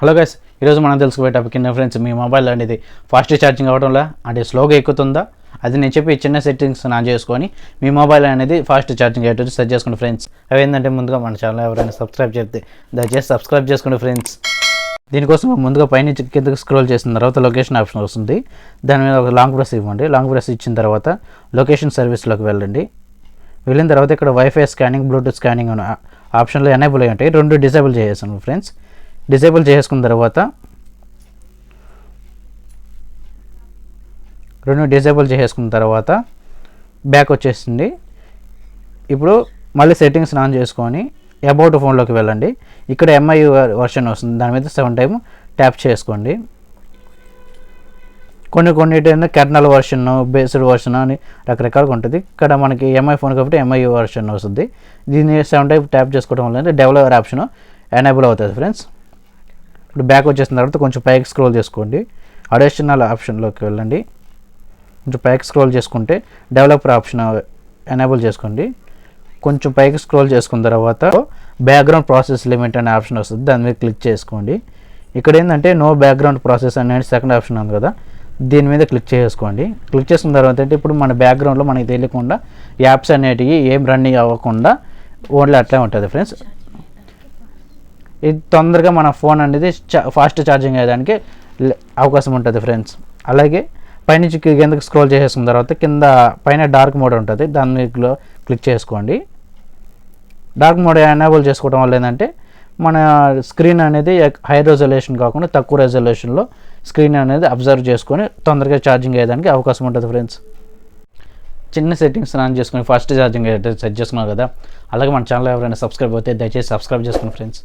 Hello guys, ఈరోజు మనం తెలుసుకోబోయే టాపిక్ ఏంటంటే ఫ్రెండ్స్, మీ మొబైల్ అనేది ఫాస్ట్ ఛార్జింగ్ అవ్వడంలో అంటే స్లోగా ఎక్కుతుందా, అది నేను చెప్పి చిన్న సెట్టింగ్స్ ఆన్ చేసుకొని మీ మొబైల్ అనేది ఫాస్ట్ ఛార్జింగ్ అయ్యేటట్టు సెట్ చేసుకోండి ఫ్రెండ్స్. అవి ఏంటంటే ముందుగా మన ఛానల్ ఎవరైనా సబ్స్క్రైబ్ చేస్తే దయచేసి సబ్స్క్రైబ్ చేసుకోండి ఫ్రెండ్స్. దీనికోసం ముందుగా పైన కిందకి స్క్రోల్ చేసిన తర్వాత లొకేషన్ ఆప్షన్ వస్తుంది. దాని మీద ఒక లాంగ్ ప్రెస్ ఇవ్వండి. లాంగ్ ప్రెస్ ఇచ్చిన తర్వాత లొకేషన్ సర్వీస్లోకి వెళ్ళండి. వెళ్ళిన తర్వాత ఇక్కడ వైఫై స్కానింగ్, బ్లూటూత్ స్కానింగ్ అనే ఆప్షన్లో ఎనేబుల్ అయ్యి ఉంటాయి. రెండు డిసేబుల్ చేసేసాను ఫ్రెండ్స్. డిసేబుల్ చేసుకున్న తర్వాత బ్యాక్ వచ్చేసింది. ఇప్పుడు మళ్ళీ సెట్టింగ్స్ ఆన్ చేసుకొని అబౌట్ ఫోన్లోకి వెళ్ళండి. ఇక్కడ ఎంఐ వర్షన్ వస్తుంది, దాని మీద 7 టైమ్ ట్యాప్ చేసుకోండి. కొన్ని కెర్నల్ వర్షన్, బేస్డ్ వర్షన్ అని రకరకాలుగా ఉంటుంది. ఇక్కడ మనకి ఎంఐ ఫోన్ కాబట్టి ఎంఐ వర్షన్ వస్తుంది. దీన్ని 7 టైమ్ ట్యాప్ చేసుకోవడం వల్ల డెవలపర్ ఆప్షన్ ఎనేబుల్ అవుతుంది ఫ్రెండ్స్. ఇప్పుడు బ్యాక్ వచ్చేసిన తర్వాత కొంచెం పైకి స్క్రోల్ చేసుకోండి. అడిషనల్ ఆప్షన్లోకి వెళ్ళండి. కొంచెం పైకి స్క్రోల్ చేసుకుంటే డెవలపర్ ఆప్షన్ ఎనేబుల్ చేసుకోండి. కొంచెం పైకి స్క్రోల్ చేసుకున్న తర్వాత బ్యాక్గ్రౌండ్ ప్రాసెస్ లిమిట్ అనే ఆప్షన్ వస్తుంది, దాని మీద క్లిక్ చేసుకోండి. ఇక్కడ ఏంటంటే నో బ్యాక్గ్రౌండ్ ప్రాసెస్ అనేది సెకండ్ ఆప్షన్ ఉంది కదా, దీని మీద క్లిక్ చేసుకోండి. క్లిక్ చేసుకున్న తర్వాత అంటే ఇప్పుడు మన బ్యాక్గ్రౌండ్లో మనకి తెలియకుండా యాప్స్ అనేటివి ఏం రన్నింగ్ అవ్వకుండా ఓన్లీ అట్లే ఉంటుంది ఫ్రెండ్స్. ఇది తొందరగా మన ఫోన్ అనేది ఫాస్ట్ ఛార్జింగ్ అయ్యేదానికి అవకాశం ఉంటుంది ఫ్రెండ్స్. అలాగే పైనుంచి కిందకి స్క్రోల్ చేసేసుకున్న తర్వాత కింద పైన డార్క్ మోడ్ ఉంటుంది, దాన్ని క్లిక్ చేసుకోండి. డార్క్ మోడ్ ఎనేబుల్ చేసుకోవడం వల్ల ఏంటంటే మన స్క్రీన్ అనేది హై రెజల్యూషన్ కాకుండా తక్కువ రెజల్యూషన్లో స్క్రీన్ అనేది అబ్జర్వ్ చేసుకొని తొందరగా ఛార్జింగ్ అయ్యేదానికి అవకాశం ఉంటుంది ఫ్రెండ్స్. చిన్న సెట్టింగ్స్ ఆన్ చేసుకొని ఫాస్ట్ ఛార్జింగ్ సెట్ చేసుకున్నాం కదా. అలాగే మన ఛానల్ ఎవరైనా సబ్స్క్రైబ్ అయితే దయచేసి సబ్స్క్రైబ్ చేసుకోండి ఫ్రెండ్స్.